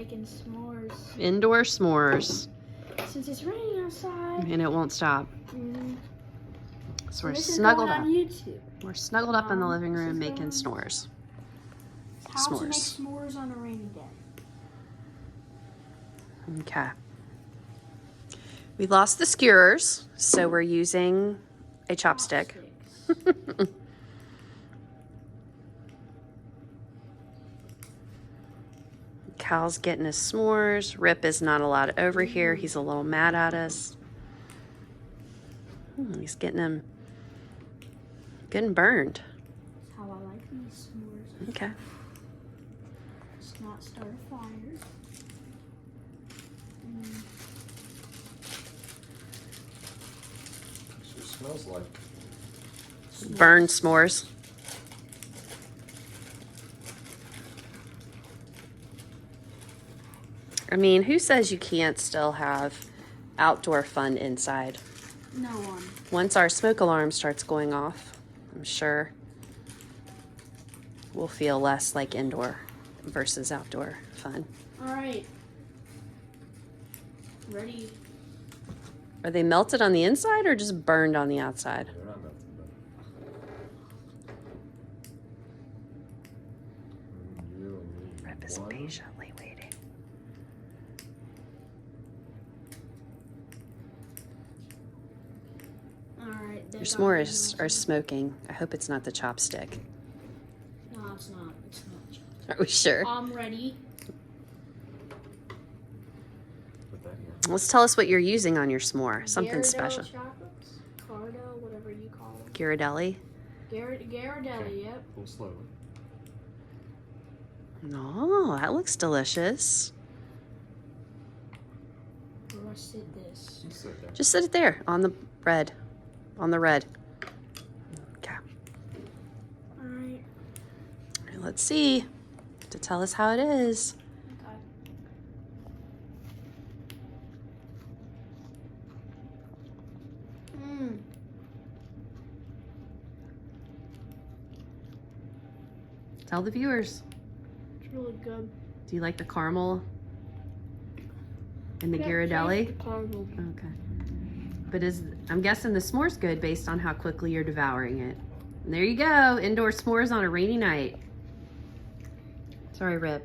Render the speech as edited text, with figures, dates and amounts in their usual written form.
making s'mores. Indoor s'mores. Since it's raining outside. And it won't stop. So we're this snuggled is up. going on YouTube. We're snuggled up in the living this room is making going- s'mores. How to make S'mores. s'mores on a rainy day. Okay. We lost the skewers, so we're using a chopstick. Chopsticks. Cal's getting his s'mores. Rip is not allowed over here. He's a little mad at us. He's getting burned. That's how I like these s'mores. Okay. Let's not start a fire. It smells like Burned s'mores. I mean, who says you can't still have outdoor fun inside? No one. Once our smoke alarm starts going off, I'm sure we'll feel less like indoor versus outdoor fun. All right. Ready. Are they melted on the inside or just burned on the outside? they're not melted, but you need Rip is one. patiently waiting. All right. Your s'mores are smoking. I hope it's not the chopstick. No, it's not. It's not. Are we sure? I'm ready. Put that here. Let's tell us what you're using on your s'more. Something Ghirardelli special. chocolates, Cardo, whatever you call them. Ghirardelli. Ghirardelli, Okay. yep. Pull slowly. Oh, that looks delicious. Where do I sit this? You sit there. Just sit it there on the red. On the red. Okay. All right. Let's see. To tell us how it is. Okay. Mmm. Tell the viewers. It's really good. Do you like the caramel and the Yep, Ghirardelli? taste the caramel. Okay. But I'm guessing the s'more's good based on how quickly you're devouring it. And there you go. Indoor s'mores on a rainy night. Sorry, Rip.